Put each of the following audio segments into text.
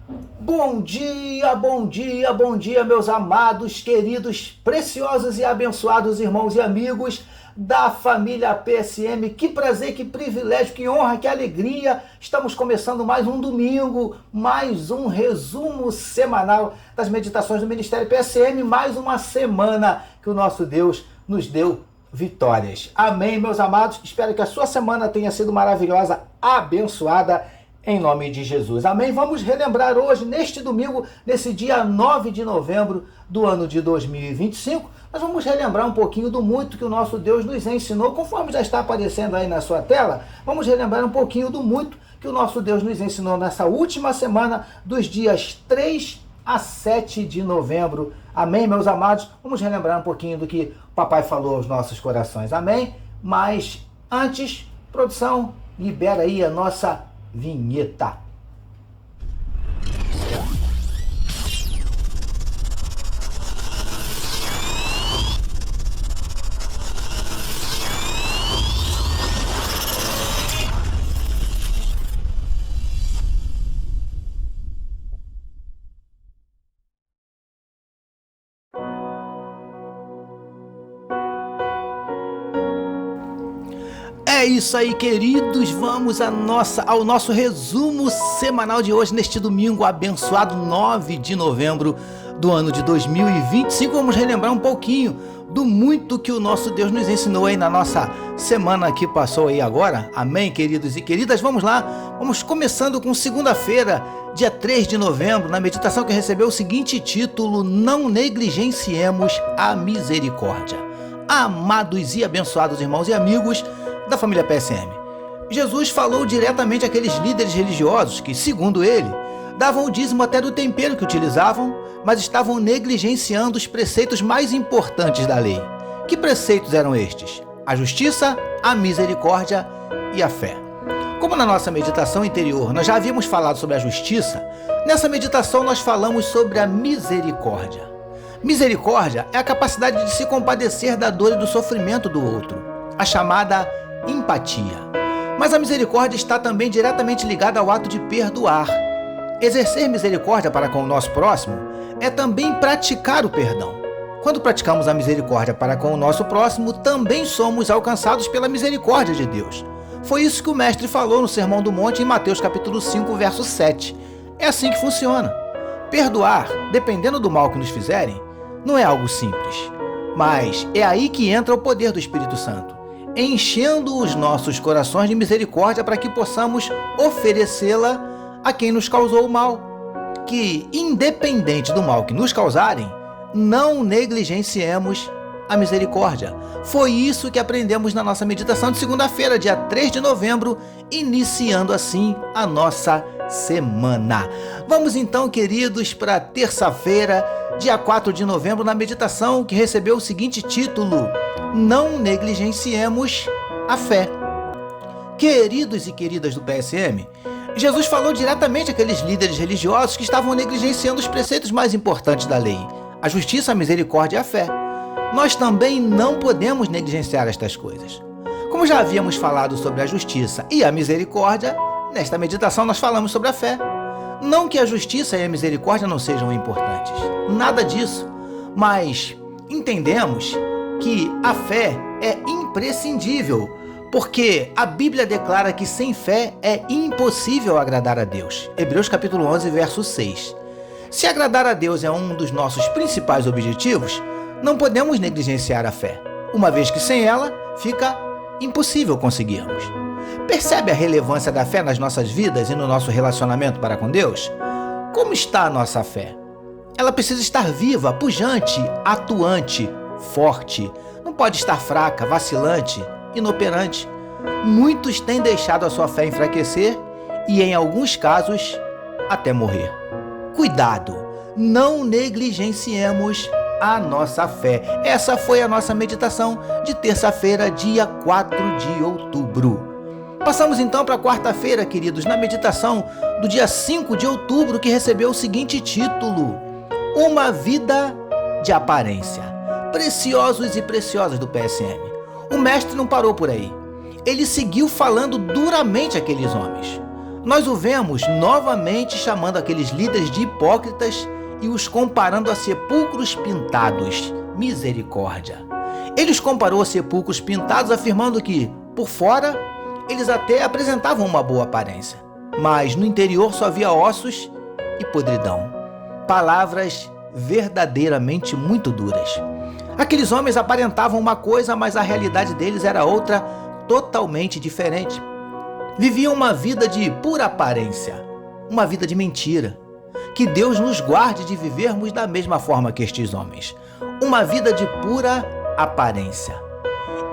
Bom dia, bom dia, bom dia, meus amados, queridos, preciosos e abençoados irmãos e amigos da família PSM. Que prazer, que privilégio, que honra, que alegria. Estamos começando mais um domingo, mais um resumo semanal das meditações do Ministério PSM, mais uma semana que o nosso Deus nos deu vitórias. Amém, meus amados. Espero que a sua semana tenha sido maravilhosa, abençoada, em nome de Jesus. Amém? Vamos relembrar hoje, neste domingo, nesse dia 9 de novembro do ano de 2025, nós vamos relembrar um pouquinho do muito que o nosso Deus nos ensinou, conforme já está aparecendo aí na sua tela. Vamos relembrar um pouquinho do muito que o nosso Deus nos ensinou nessa última semana, dos dias 3 a 7 de novembro. Amém, meus amados? Vamos relembrar um pouquinho do que o papai falou aos nossos corações. Amém? Mas antes, produção, libera aí a nossa vinheta. É isso aí, queridos, vamos ao nosso resumo semanal de hoje, neste domingo abençoado 9 de novembro do ano de 2025. Vamos relembrar um pouquinho do muito que o nosso Deus nos ensinou aí na nossa semana que passou aí agora. Amém, queridos e queridas? Vamos lá, vamos começando com segunda-feira, dia 3 de novembro, na meditação que recebeu o seguinte título: Não negligenciemos a misericórdia. Amados e abençoados irmãos e amigos da família PSM, Jesus falou diretamente àqueles líderes religiosos que, segundo ele, davam o dízimo até do tempero que utilizavam, mas estavam negligenciando os preceitos mais importantes da lei. Que preceitos eram estes? A justiça, a misericórdia e a fé. Como na nossa meditação anterior nós já havíamos falado sobre a justiça, nessa meditação nós falamos sobre a misericórdia. Misericórdia é a capacidade de se compadecer da dor e do sofrimento do outro, a chamada empatia. Mas a misericórdia está também diretamente ligada ao ato de perdoar. Exercer misericórdia para com o nosso próximo é também praticar o perdão. Quando praticamos a misericórdia para com o nosso próximo, também somos alcançados pela misericórdia de Deus. Foi isso que o mestre falou no Sermão do Monte em Mateus capítulo 5, verso 7. É assim que funciona. Perdoar, dependendo do mal que nos fizerem, não é algo simples. Mas é aí que entra o poder do Espírito Santo, enchendo os nossos corações de misericórdia para que possamos oferecê-la a quem nos causou o mal. Que, independente do mal que nos causarem, não negligenciemos a misericórdia. Foi isso que aprendemos na nossa meditação de segunda-feira, dia 3 de novembro, iniciando assim a nossa semana. Vamos então, queridos, para terça-feira, dia 4 de novembro, na meditação que recebeu o seguinte título: Não negligenciemos a fé. Queridos e queridas do PSM, Jesus falou diretamente àqueles líderes religiosos que estavam negligenciando os preceitos mais importantes da lei: a justiça, a misericórdia e a fé. Nós também não podemos negligenciar estas coisas. Como já havíamos falado sobre a justiça e a misericórdia, nesta meditação nós falamos sobre a fé. Não que a justiça e a misericórdia não sejam importantes, nada disso, mas entendemos que a fé é imprescindível, porque a Bíblia declara que sem fé é impossível agradar a Deus. Hebreus capítulo 11, verso 6. Se agradar a Deus é um dos nossos principais objetivos, não podemos negligenciar a fé, uma vez que sem ela fica impossível conseguirmos. Percebe a relevância da fé nas nossas vidas e no nosso relacionamento para com Deus? Como está a nossa fé? Ela precisa estar viva, pujante, atuante, forte. Não pode estar fraca, vacilante, inoperante. Muitos têm deixado a sua fé enfraquecer e, em alguns casos, até morrer. Cuidado, não negligenciemos a nossa fé. Essa foi a nossa meditação de terça-feira, dia 4 de outubro. Passamos então para quarta-feira, queridos, na meditação do dia 5 de outubro, que recebeu o seguinte título: Uma vida de aparência. Preciosos e preciosas do PSM, o mestre não parou por aí. Ele seguiu falando duramente àqueles homens. nós o vemos novamente chamando aqueles líderes de hipócritas e os comparando a sepulcros pintados. Misericórdia! Ele os comparou a sepulcros pintados, afirmando que, por fora, eles até apresentavam uma boa aparência, mas no interior só havia ossos e podridão. Palavras verdadeiramente muito duras. Aqueles homens aparentavam uma coisa, mas a realidade deles era outra, totalmente diferente. Viviam uma vida de pura aparência, uma vida de mentira. Que Deus nos guarde de vivermos da mesma forma que estes homens. Uma vida de pura aparência.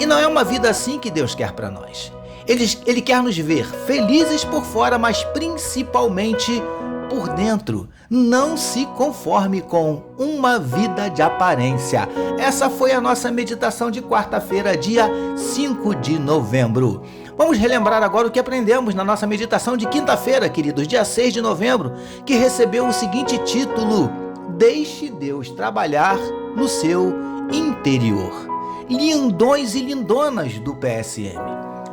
E não é uma vida assim que Deus quer para nós. Ele quer nos ver felizes por fora, mas principalmente por dentro. Não se conforme com uma vida de aparência. Essa foi a nossa meditação de quarta-feira, dia 5 de novembro. Vamos relembrar agora o que aprendemos na nossa meditação de quinta-feira, queridos, dia 6 de novembro, que recebeu o seguinte título: Deixe Deus trabalhar no seu interior. Lindões e lindonas do PSM.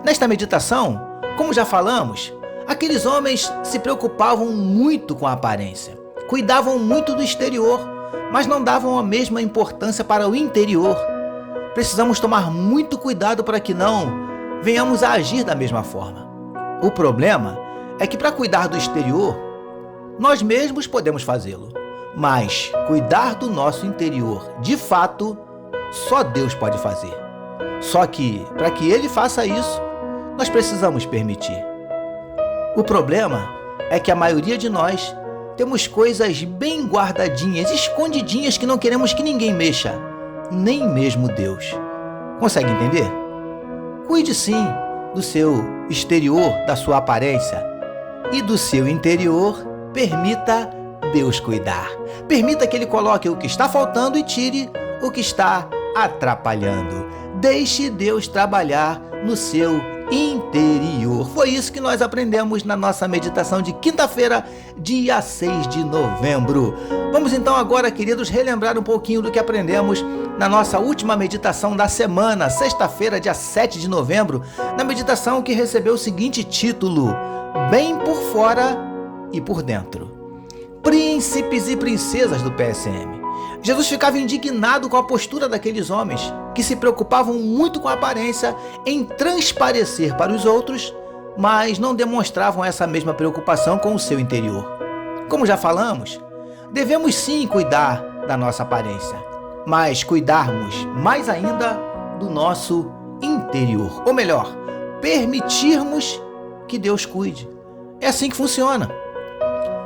Nesta meditação, como já falamos, aqueles homens se preocupavam muito com a aparência, cuidavam muito do exterior, mas não davam a mesma importância para o interior. Precisamos tomar muito cuidado para que não venhamos a agir da mesma forma. O problema é que para cuidar do exterior, nós mesmos podemos fazê-lo, mas cuidar do nosso interior, de fato, só Deus pode fazer. Só que, para que Ele faça isso, nós precisamos permitir. O problema é que a maioria de nós temos coisas bem guardadinhas, escondidinhas, que não queremos que ninguém mexa, nem mesmo Deus. Consegue entender? Cuide sim do seu exterior, da sua aparência, e do seu interior, permita Deus cuidar. Permita que Ele coloque o que está faltando e tire o que está atrapalhando. Deixe Deus trabalhar no seu interior. Foi isso que nós aprendemos na nossa meditação de quinta-feira, dia 6 de novembro. Vamos então agora, queridos, relembrar um pouquinho do que aprendemos na nossa última meditação da semana, sexta-feira, dia 7 de novembro, na meditação que recebeu o seguinte título: Bem por fora e por dentro. Príncipes e princesas do PSM. Jesus ficava indignado com a postura daqueles homens que se preocupavam muito com a aparência, em transparecer para os outros, mas não demonstravam essa mesma preocupação com o seu interior. Como já falamos, devemos sim cuidar da nossa aparência, mas cuidarmos mais ainda do nosso interior. Ou melhor, permitirmos que Deus cuide. É assim que funciona.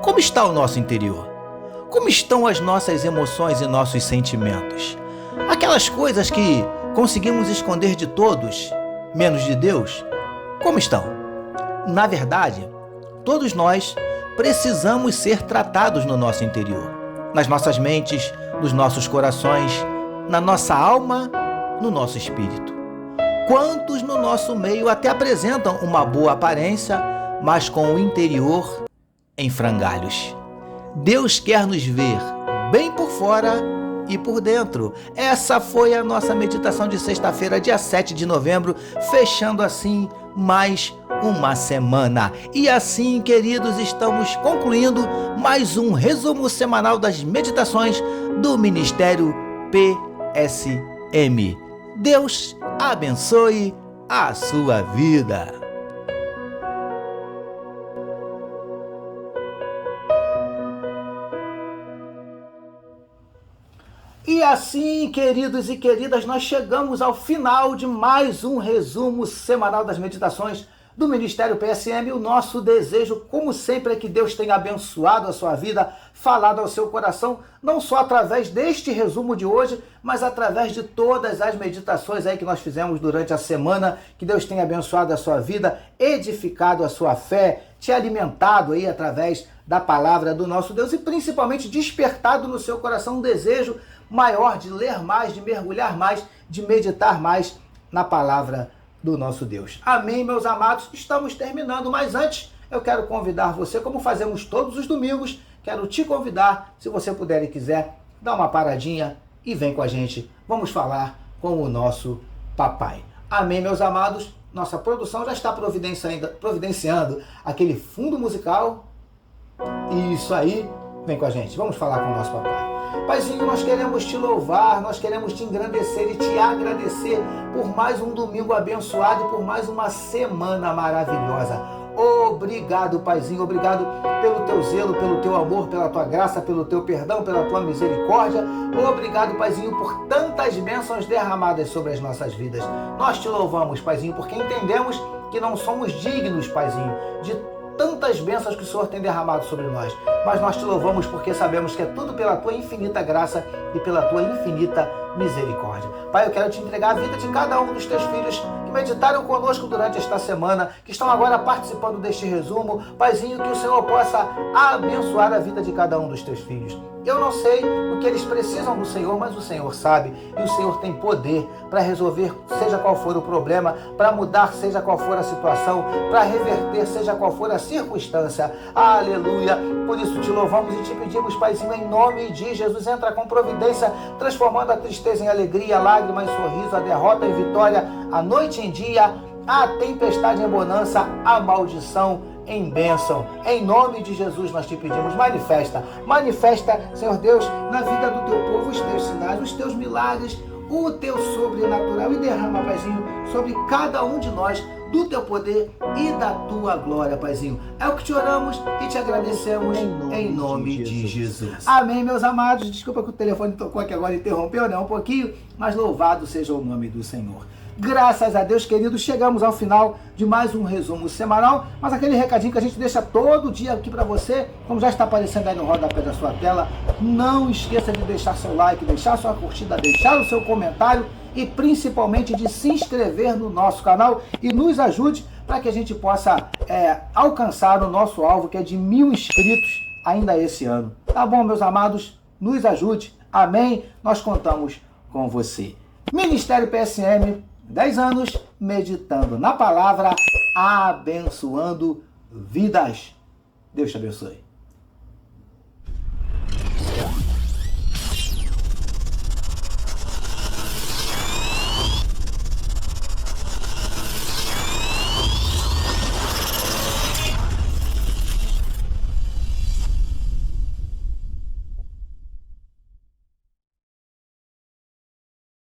Como está o nosso interior? Como estão as nossas emoções e nossos sentimentos? Aquelas coisas que conseguimos esconder de todos, menos de Deus, como estão? Na verdade, todos nós precisamos ser tratados no nosso interior, nas nossas mentes, nos nossos corações, na nossa alma, no nosso espírito. Quantos no nosso meio até apresentam uma boa aparência, mas com o interior em frangalhos? Deus quer nos ver bem por fora e por dentro. Essa foi a nossa meditação de sexta-feira, dia 7 de novembro, fechando assim mais uma semana. E assim, queridos, estamos concluindo mais um resumo semanal das meditações do Ministério PSM. Deus abençoe a sua vida. E assim, queridos e queridas, nós chegamos ao final de mais um resumo semanal das meditações do Ministério PSM. O nosso desejo, como sempre, é que Deus tenha abençoado a sua vida, falado ao seu coração, não só através deste resumo de hoje, mas através de todas as meditações aí que nós fizemos durante a semana. Que Deus tenha abençoado a sua vida, edificado a sua fé, te alimentado aí através da palavra do nosso Deus e principalmente despertado no seu coração um desejo maior de ler mais, de mergulhar mais, de meditar mais na palavra do nosso Deus. Amém, meus amados? Estamos terminando, mas antes eu quero convidar você, como fazemos todos os domingos, quero te convidar, se você puder e quiser, dá uma paradinha e vem com a gente. Vamos falar com o nosso papai. Amém, meus amados? nossa produção já está providenciando aquele fundo musical. Isso aí, vem com a gente, vamos falar com o nosso papai. Paizinho, nós queremos te louvar, nós queremos te engrandecer e te agradecer por mais um domingo abençoado e por mais uma semana maravilhosa. Obrigado, Paizinho, obrigado pelo teu zelo, pelo teu amor, pela tua graça, pelo teu perdão, pela tua misericórdia. Obrigado, Paizinho, por tantas bênçãos derramadas sobre as nossas vidas. Nós te louvamos, Paizinho, porque entendemos que não somos dignos, Paizinho, de tantas bênçãos que o Senhor tem derramado sobre nós. Mas nós te louvamos porque sabemos que é tudo pela tua infinita graça e pela tua infinita misericórdia. Pai, eu quero te entregar a vida de cada um dos teus filhos que meditaram conosco durante esta semana, que estão agora participando deste resumo. Paizinho, que o Senhor possa abençoar a vida de cada um dos teus filhos. Eu não sei o que eles precisam do Senhor, mas o Senhor sabe, e o Senhor tem poder para resolver seja qual for o problema, para mudar seja qual for a situação, para reverter seja qual for a circunstância. Aleluia! Por isso te louvamos e te pedimos, Paizinho, em nome de Jesus, entra com providência, transformando a tristeza em alegria, a lágrima em sorriso, a derrota em vitória, a noite em dia, a tempestade em bonança, a maldição em bênção. Em nome de Jesus nós te pedimos, manifesta, Senhor Deus, na vida do teu povo os teus sinais, os teus milagres, o teu sobrenatural, e derrama, Paizinho, sobre cada um de nós do teu poder e da tua glória, Paizinho. É o que te oramos e te agradecemos em nome de Jesus. Amém, meus amados. Desculpa que o telefone tocou aqui agora, interrompeu, né? Um pouquinho, mas louvado seja o nome do Senhor. Graças a Deus, queridos, chegamos ao final de mais um resumo semanal, mas aquele recadinho que a gente deixa todo dia aqui para você, como já está aparecendo aí no rodapé da sua tela, não esqueça de deixar seu like, deixar sua curtida, deixar o seu comentário e principalmente de se inscrever no nosso canal e nos ajude para que a gente possa alcançar o nosso alvo, que é de 1000 inscritos ainda esse ano. Tá bom, meus amados? Nos ajude. Amém? Nós contamos com você. Ministério PSM, 10 anos meditando na palavra, abençoando vidas. Deus te abençoe.